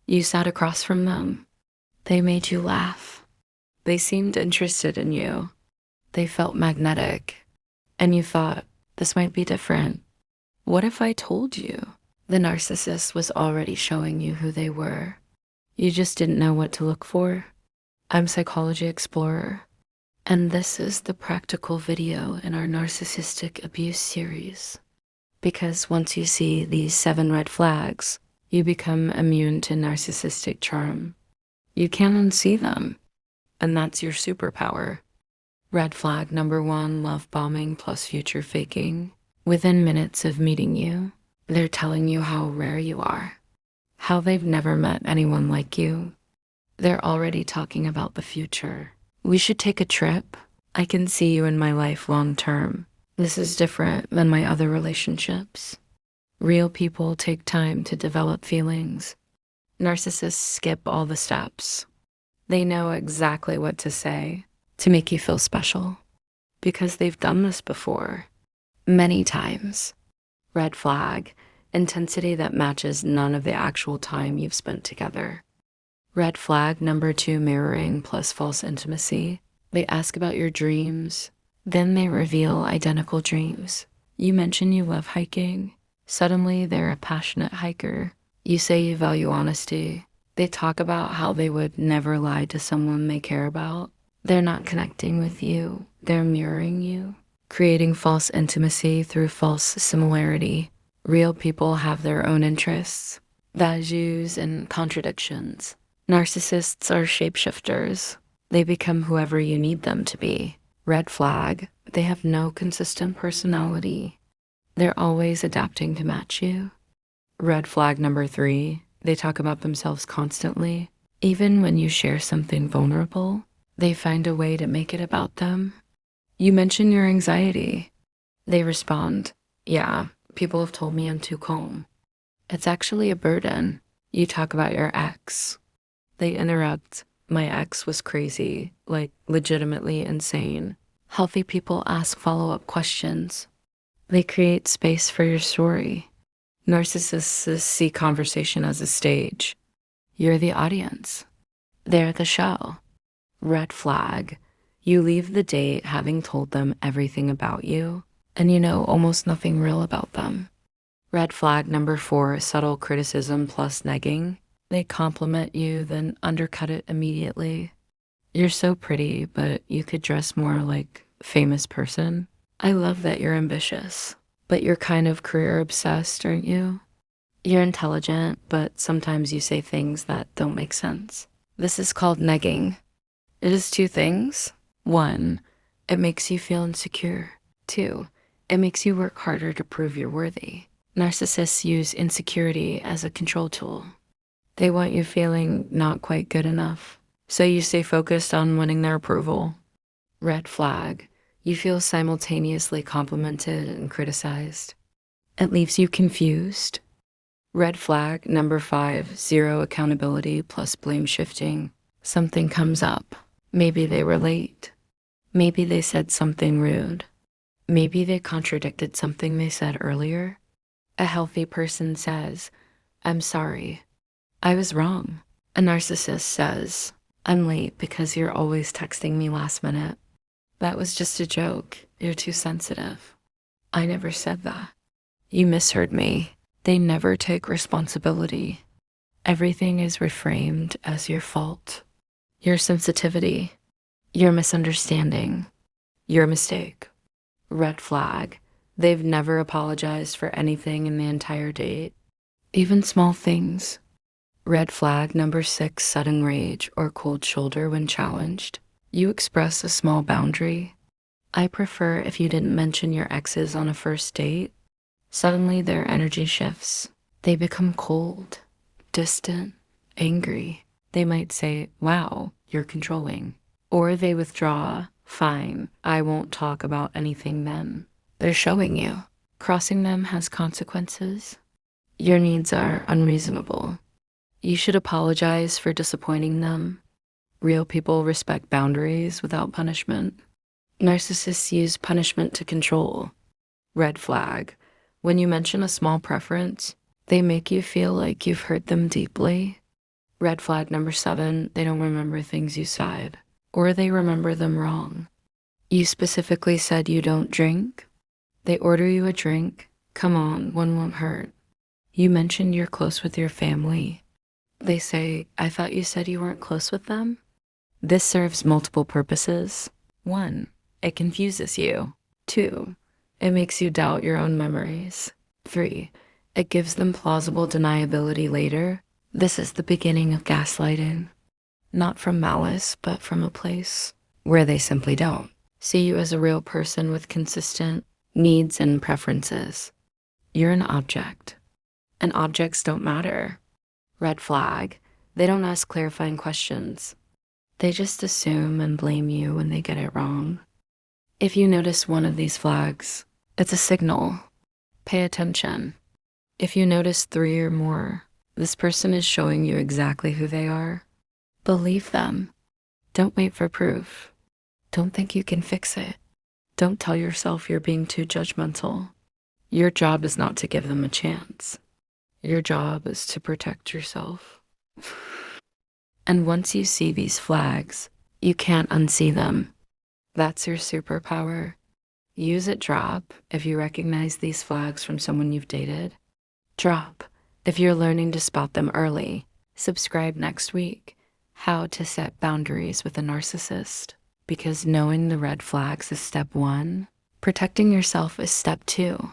You sat across from them. They made you laugh. They seemed interested in you. They felt magnetic. And you thought, this might be different. What if I told you? The narcissist was already showing you who they were. You just didn't know what to look for. I'm Psychology Explorer, and this is the practical video in our narcissistic abuse series. Because once you see these 7 red flags, you become immune to narcissistic charm. You can't unsee them, and that's your superpower. Red flag number 1, love bombing plus future faking. Within minutes of meeting you, they're telling you how rare you are, how they've never met anyone like you. They're already talking about the future. We should take a trip. I can see you in my life long term. This is different than my other relationships. Real people take time to develop feelings. Narcissists skip all the steps. They know exactly what to say to make you feel special because they've done this before, many times. Red flag, intensity that matches none of the actual time you've spent together. Red flag number 2, mirroring plus false intimacy. They ask about your dreams, then they reveal identical dreams. You mention you love hiking. Suddenly, they're a passionate hiker. You say you value honesty. They talk about how they would never lie to someone they care about. They're not connecting with you. They're mirroring you, creating false intimacy through false similarity. Real people have their own interests, values, and contradictions. Narcissists are shapeshifters. They become whoever you need them to be. Red flag, they have no consistent personality. They're always adapting to match you. Red flag number 3, they talk about themselves constantly. Even when you share something vulnerable, they find a way to make it about them. You mention your anxiety. They respond, yeah, people have told me I'm too calm. It's actually a burden. You talk about your ex. They interrupt, my ex was crazy, like legitimately insane. Healthy people ask follow-up questions. They create space for your story. Narcissists see conversation as a stage. You're the audience. They're the show. Red flag. You leave the date having told them everything about you, and you know almost nothing real about them. Red flag number 4, subtle criticism plus negging. They compliment you, then undercut it immediately. You're so pretty, but you could dress more like a famous person. I love that you're ambitious, but you're kind of career obsessed, aren't you? You're intelligent, but sometimes you say things that don't make sense. This is called negging. It is 2 things. 1, it makes you feel insecure. 2, it makes you work harder to prove you're worthy. Narcissists use insecurity as a control tool. They want you feeling not quite good enough, so you stay focused on winning their approval. Red flag, you feel simultaneously complimented and criticized. It leaves you confused. Red flag number 5, zero accountability plus blame shifting. Something comes up. Maybe they were late. Maybe they said something rude. Maybe they contradicted something they said earlier. A healthy person says, I'm sorry. I was wrong. A narcissist says, I'm late because you're always texting me last minute. That was just a joke. You're too sensitive. I never said that. You misheard me. They never take responsibility. Everything is reframed as your fault. Your sensitivity. Your misunderstanding. Your mistake. Red flag. They've never apologized for anything in the entire date. Even small things. Red flag number 6, sudden rage or cold shoulder when challenged. You express a small boundary. I prefer if you didn't mention your exes on a first date. Suddenly their energy shifts. They become cold, distant, angry. They might say, wow, you're controlling. Or they withdraw, fine, I won't talk about anything then. They're showing you. Crossing them has consequences. Your needs are unreasonable. You should apologize for disappointing them. Real people respect boundaries without punishment. Narcissists use punishment to control. Red flag. When you mention a small preference, they make you feel like you've hurt them deeply. Red flag number 7, they don't remember things you said, or they remember them wrong. You specifically said you don't drink. They order you a drink. Come on, one won't hurt. You mentioned you're close with your family. They say, I thought you said you weren't close with them. This serves multiple purposes. 1, it confuses you. 2, it makes you doubt your own memories. 3, it gives them plausible deniability later. This is the beginning of gaslighting. Not from malice, but from a place where they simply don't see you as a real person with consistent needs and preferences. You're an object, and objects don't matter. Red flag, they don't ask clarifying questions. They just assume and blame you when they get it wrong. If you notice one of these flags, it's a signal. Pay attention. If you notice 3 or more, this person is showing you exactly who they are. Believe them. Don't wait for proof. Don't think you can fix it. Don't tell yourself you're being too judgmental. Your job is not to give them a chance. Your job is to protect yourself. And once you see these flags, you can't unsee them. That's your superpower. Use it, drop, if you recognize these flags from someone you've dated. Drop if you're learning to spot them early. Subscribe next week. How to set boundaries with a narcissist. Because knowing the red flags is step 1, protecting yourself is step 2.